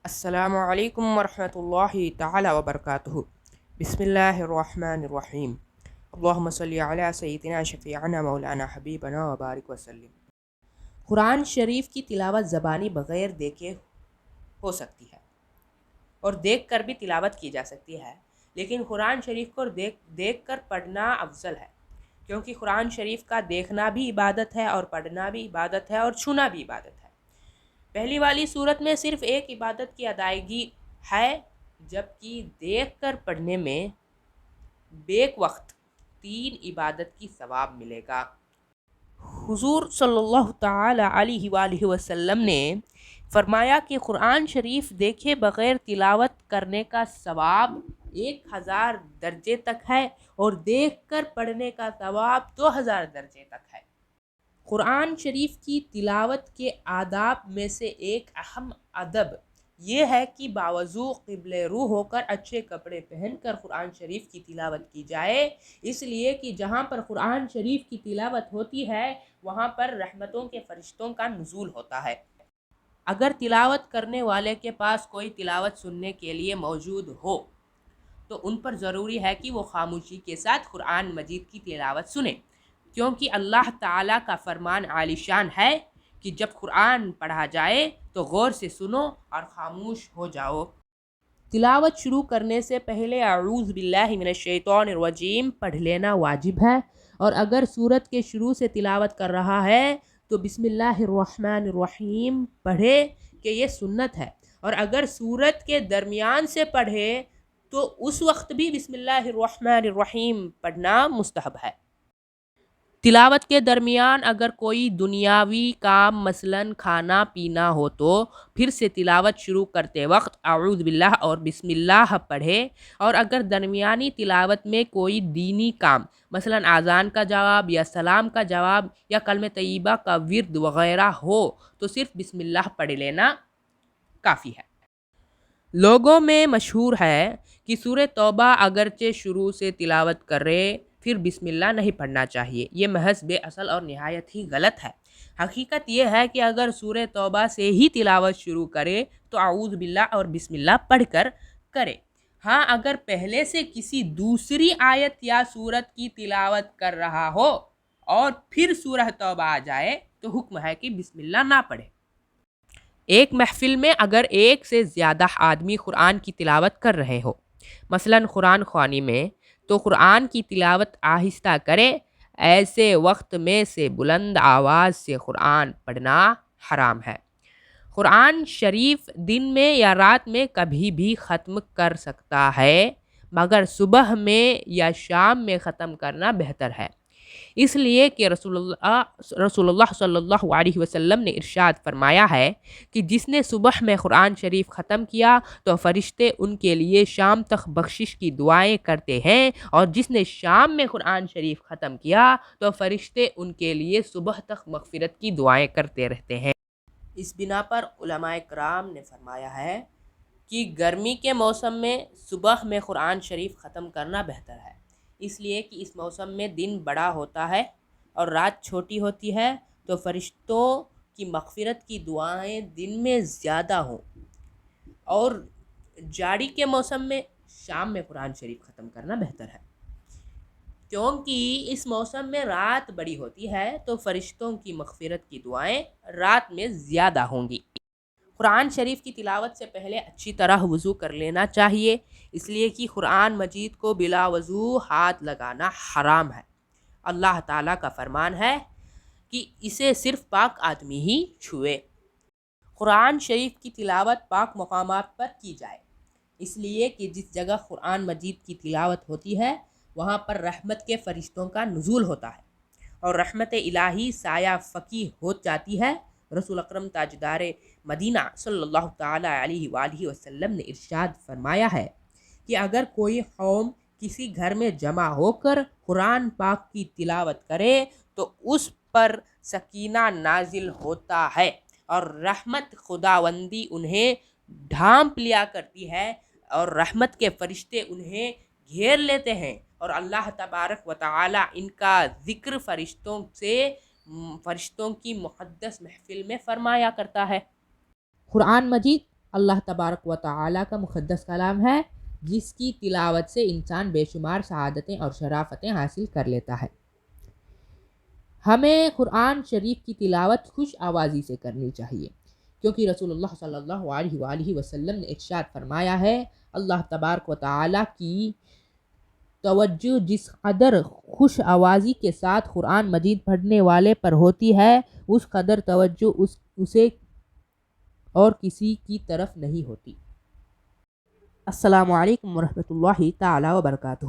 السلام علیکم ورحمۃ اللہ تعالی وبرکاتہ۔ بسم اللہ الرحمن الرحیم۔ اللہم صلی علی سیدنا شفیعنا مولانا حبیبنا وبارک وسلم۔ قرآن شریف کی تلاوت زبانی بغیر دیکھے ہو سکتی ہے اور دیکھ کر بھی تلاوت کی جا سکتی ہے، لیکن قرآن شریف کو دیکھ کر پڑھنا افضل ہے، کیونکہ قرآن شریف کا دیکھنا بھی عبادت ہے اور پڑھنا بھی عبادت ہے اور چھونا بھی عبادت ہے۔ پہلی والی صورت میں صرف ایک عبادت کی ادائیگی ہے، جبکہ دیکھ کر پڑھنے میں بیک وقت 3 عبادت کی ثواب ملے گا۔ حضور صلی اللہ تعالی علیہ وآلہ وسلم نے فرمایا کہ قرآن شریف دیکھے بغیر تلاوت کرنے کا ثواب 1000 درجے تک ہے اور دیکھ کر پڑھنے کا ثواب 2000 درجے تک ہے۔ قرآن شریف کی تلاوت کے آداب میں سے ایک اہم ادب یہ ہے کہ باوضو قبلہ رو ہو کر اچھے کپڑے پہن کر قرآن شریف کی تلاوت کی جائے، اس لیے کہ جہاں پر قرآن شریف کی تلاوت ہوتی ہے وہاں پر رحمتوں کے فرشتوں کا نزول ہوتا ہے۔ اگر تلاوت کرنے والے کے پاس کوئی تلاوت سننے کے لیے موجود ہو تو ان پر ضروری ہے کہ وہ خاموشی کے ساتھ قرآن مجید کی تلاوت سنیں، کیونکہ اللہ تعالیٰ کا فرمان عالی شان ہے کہ جب قرآن پڑھا جائے تو غور سے سنو اور خاموش ہو جاؤ۔ تلاوت شروع کرنے سے پہلے اعوذ باللہ من الشیطان الرجیم پڑھ لینا واجب ہے، اور اگر سورت کے شروع سے تلاوت کر رہا ہے تو بسم اللہ الرحمن الرحیم پڑھے کہ یہ سنت ہے، اور اگر سورت کے درمیان سے پڑھے تو اس وقت بھی بسم اللہ الرحمن الرحیم پڑھنا مستحب ہے۔ تلاوت کے درمیان اگر کوئی دنیاوی کام مثلاً کھانا پینا ہو تو پھر سے تلاوت شروع کرتے وقت اعوذ باللہ اور بسم اللہ پڑھے، اور اگر درمیانی تلاوت میں کوئی دینی کام مثلاً اذان کا جواب یا سلام کا جواب یا کلمہ طیبہ کا ورد وغیرہ ہو تو صرف بسم اللہ پڑھ لینا کافی ہے۔ لوگوں میں مشہور ہے کہ سورہ توبہ اگرچہ شروع سے تلاوت کرے پھر بسم اللہ نہیں پڑھنا چاہیے، یہ محض بے اصل اور نہایت ہی غلط ہے۔ حقیقت یہ ہے کہ اگر سورہ توبہ سے ہی تلاوت شروع کرے تو اعوذ باللہ اور بسم اللہ پڑھ کر کرے۔ ہاں، اگر پہلے سے کسی دوسری آیت یا سورت کی تلاوت کر رہا ہو اور پھر سورہ توبہ آ جائے تو حکم ہے کہ بسم اللہ نہ پڑھے۔ ایک محفل میں اگر ایک سے زیادہ آدمی قرآن کی تلاوت کر رہے ہو، مثلاً قرآن خوانی میں، تو قرآن کی تلاوت آہستہ کرے، ایسے وقت میں سے بلند آواز سے قرآن پڑھنا حرام ہے۔ قرآن شریف دن میں یا رات میں کبھی بھی ختم کر سکتا ہے، مگر صبح میں یا شام میں ختم کرنا بہتر ہے، اس لیے کہ رسول اللہ صلی اللہ علیہ وسلم نے ارشاد فرمایا ہے کہ جس نے صبح میں قرآن شریف ختم کیا تو فرشتے ان کے لیے شام تک بخشش کی دعائیں کرتے ہیں، اور جس نے شام میں قرآن شریف ختم کیا تو فرشتے ان کے لیے صبح تک مغفرت کی دعائیں کرتے رہتے ہیں۔ اس بنا پر علماء کرام نے فرمایا ہے کہ گرمی کے موسم میں صبح میں قرآن شریف ختم کرنا بہتر ہے، اس لیے کہ اس موسم میں دن بڑا ہوتا ہے اور رات چھوٹی ہوتی ہے، تو فرشتوں کی مغفرت کی دعائیں دن میں زیادہ ہوں، اور جاڑی کے موسم میں شام میں قرآن شریف ختم کرنا بہتر ہے، کیونکہ اس موسم میں رات بڑی ہوتی ہے تو فرشتوں کی مغفرت کی دعائیں رات میں زیادہ ہوں گی۔ قرآن شریف کی تلاوت سے پہلے اچھی طرح وضو کر لینا چاہیے، اس لیے کہ قرآن مجید کو بلا وضو ہاتھ لگانا حرام ہے۔ اللہ تعالیٰ کا فرمان ہے کہ اسے صرف پاک آدمی ہی چھوئے۔ قرآن شریف کی تلاوت پاک مقامات پر کی جائے، اس لیے کہ جس جگہ قرآن مجید کی تلاوت ہوتی ہے وہاں پر رحمت کے فرشتوں کا نزول ہوتا ہے اور رحمت الہی سایہ فقی ہو جاتی ہے۔ رسول اکرم تاجدار مدینہ صلی اللہ تعالی علیہ وآلہ وسلم نے ارشاد فرمایا ہے کہ اگر کوئی قوم کسی گھر میں جمع ہو کر قرآن پاک کی تلاوت کرے تو اس پر سکینہ نازل ہوتا ہے اور رحمت خداوندی انہیں ڈھانپ لیا کرتی ہے، اور رحمت کے فرشتے انہیں گھیر لیتے ہیں، اور اللہ تبارک و تعالی ان کا ذکر فرشتوں کی مقدس محفل میں فرمایا کرتا ہے۔ قرآن مجید اللہ تبارک و تعالیٰ کا مقدس کلام ہے، جس کی تلاوت سے انسان بے شمار سعادتیں اور شرافتیں حاصل کر لیتا ہے۔ ہمیں قرآن شریف کی تلاوت خوش آوازی سے کرنی چاہیے، کیونکہ رسول اللہ صلی اللہ علیہ وآلہ وسلم نے ارشاد فرمایا ہے، اللہ تبارک و تعالیٰ کی توجہ جس قدر خوش آوازی کے ساتھ قرآن مجید پڑھنے والے پر ہوتی ہے، اس قدر توجہ اسے اور کسی کی طرف نہیں ہوتی۔ السلام علیکم ورحمۃ اللہ تعالی وبرکاتہ۔